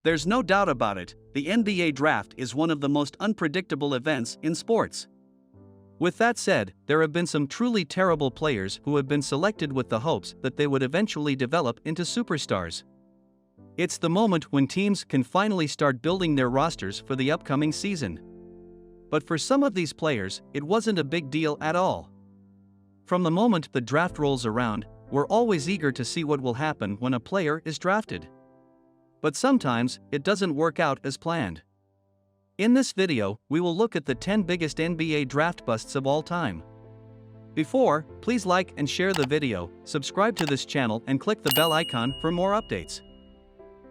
There's no doubt about it, the NBA draft is one of the most unpredictable events in sports. With that said, there have been some truly terrible players who have been selected with the hopes that they would eventually develop into superstars. It's the moment when teams can finally start building their rosters for the upcoming season. But for some of these players, it wasn't a big deal at all. From the moment the draft rolls around, we're always eager to see what will happen when a player is drafted. But sometimes, it doesn't work out as planned. In this video, we will look at the 10 biggest NBA draft busts of all time. Before, please like and share the video, subscribe to this channel and click the bell icon for more updates.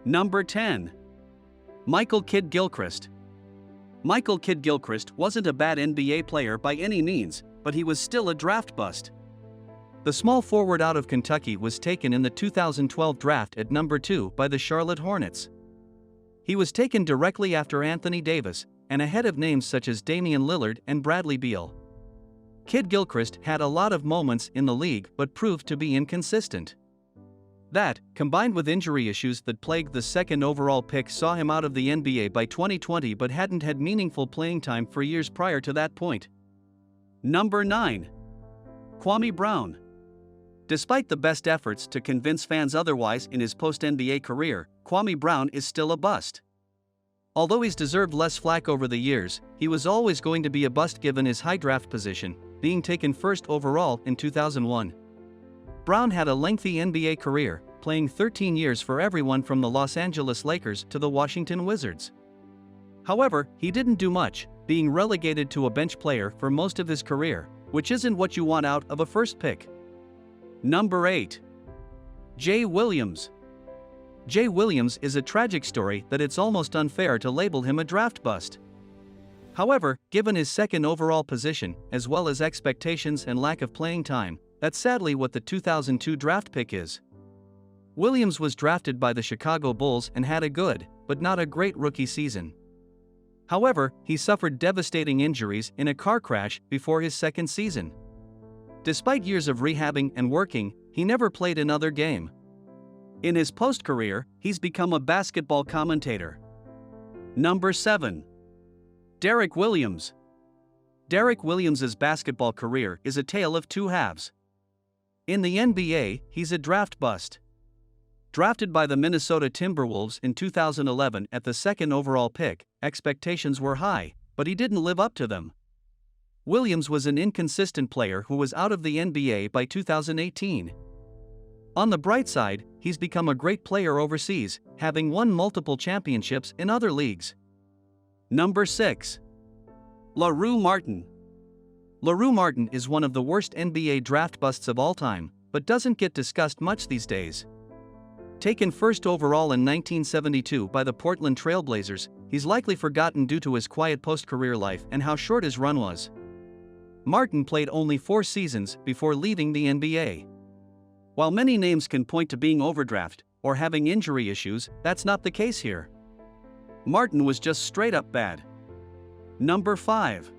Number 10. Michael Kidd-Gilchrist. Michael Kidd-Gilchrist wasn't a bad NBA player by any means, but he was still a draft bust. The small forward out of Kentucky was taken in the 2012 draft at number 2 by the Charlotte Hornets. He was taken directly after Anthony Davis, and ahead of names such as Damian Lillard and Bradley Beal. Kidd-Gilchrist had a lot of moments in the league but proved to be inconsistent. That, combined with injury issues that plagued the second overall pick, saw him out of the NBA by 2020 but hadn't had meaningful playing time for years prior to that point. Number 9. Kwame Brown. Despite the best efforts to convince fans otherwise in his post-NBA career, Kwame Brown is still a bust. Although he's deserved less flack over the years, he was always going to be a bust given his high draft position, being taken first overall in 2001. Brown had a lengthy NBA career, playing 13 years for everyone from the Los Angeles Lakers to the Washington Wizards. However, he didn't do much, being relegated to a bench player for most of his career, which isn't what you want out of a first pick. Number 8. Jay Williams. Jay Williams is a tragic story that it's almost unfair to label him a draft bust. However, given his second overall position, as well as expectations and lack of playing time, that's sadly what the 2002 draft pick is. Williams was drafted by the Chicago Bulls and had a good, but not a great rookie season. However, he suffered devastating injuries in a car crash before his second season. Despite years of rehabbing and working, he never played another game. In his post-career, he's become a basketball commentator. Number 7. Derrick Williams. Derrick Williams' basketball career is a tale of two halves. In the NBA, he's a draft bust. Drafted by the Minnesota Timberwolves in 2011 at the second overall pick, expectations were high, but he didn't live up to them. Williams was an inconsistent player who was out of the NBA by 2018. On the bright side, he's become a great player overseas, having won multiple championships in other leagues. Number 6. LaRue Martin. LaRue Martin is one of the worst NBA draft busts of all time, but doesn't get discussed much these days. Taken first overall in 1972 by the Portland Trail Blazers, he's likely forgotten due to his quiet post-career life and how short his run was. Martin played only 4 seasons before leaving the NBA. While many names can point to being overdrafted or having injury issues, that's not the case here. Martin was just straight up bad. Number 5.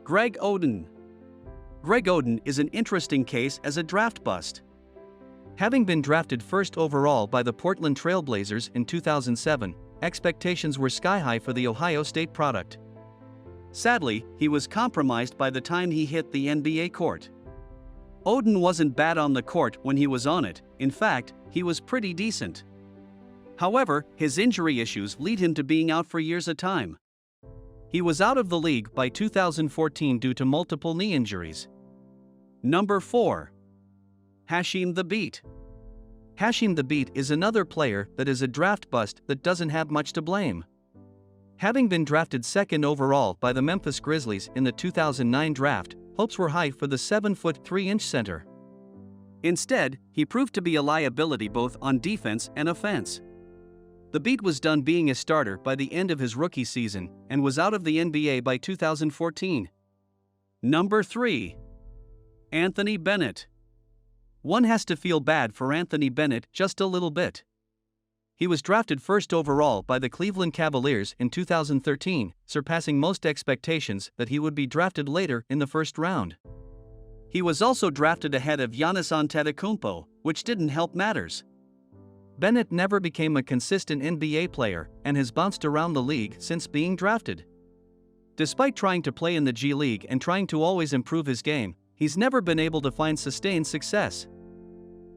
Greg Oden. Greg Oden is an interesting case as a draft bust. Having been drafted first overall by the Portland Trail Blazers in 2007, expectations were sky-high for the Ohio State product. Sadly, he was compromised by the time he hit the NBA court. Oden wasn't bad on the court when he was on it, in fact, he was pretty decent. However, his injury issues lead him to being out for years at a time. He was out of the league by 2014 due to multiple knee injuries. Number 4. Hasheem Thabeet. Hasheem Thabeet is another player that is a draft bust that doesn't have much to blame. Having been drafted second overall by the Memphis Grizzlies in the 2009 draft, hopes were high for the 7'3" center. Instead, he proved to be a liability both on defense and offense. Thabeet was done being a starter by the end of his rookie season and was out of the NBA by 2014. Number 3. Anthony Bennett. One has to feel bad for Anthony Bennett just a little bit. He was drafted first overall by the Cleveland Cavaliers in 2013, surpassing most expectations that he would be drafted later in the first round. He was also drafted ahead of Giannis Antetokounmpo, which didn't help matters. Bennett never became a consistent NBA player and has bounced around the league since being drafted. Despite trying to play in the G League and trying to always improve his game, he's never been able to find sustained success.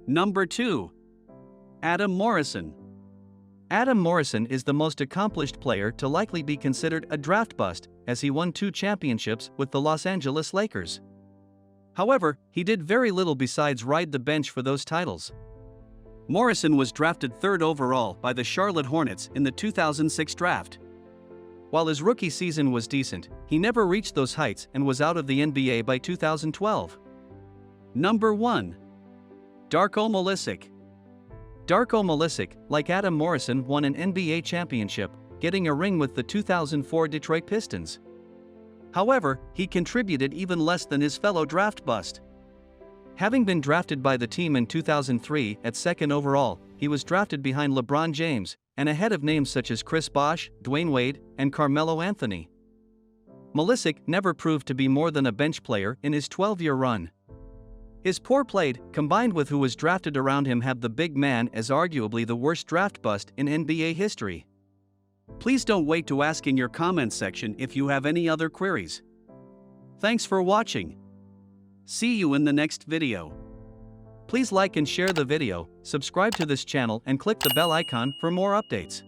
Number 2. Adam Morrison. Adam Morrison is the most accomplished player to likely be considered a draft bust, as he won 2 championships with the Los Angeles Lakers. However, he did very little besides ride the bench for those titles. Morrison was drafted 3rd overall by the Charlotte Hornets in the 2006 draft. While his rookie season was decent, he never reached those heights and was out of the NBA by 2012. Number 1. Darko Milicic. Darko Milicic, like Adam Morrison, won an NBA championship, getting a ring with the 2004 Detroit Pistons. However, he contributed even less than his fellow draft bust. Having been drafted by the team in 2003 at 2nd overall, he was drafted behind LeBron James and ahead of names such as Chris Bosh, Dwayne Wade, and Carmelo Anthony. Milicic never proved to be more than a bench player in his 12-year run. His poor play, combined with who was drafted around him, have the big man as arguably the worst draft bust in NBA history. Please don't wait to ask in your comments section if you have any other queries. Thanks for watching. See you in the next video. Please like and share the video, subscribe to this channel and click the bell icon for more updates.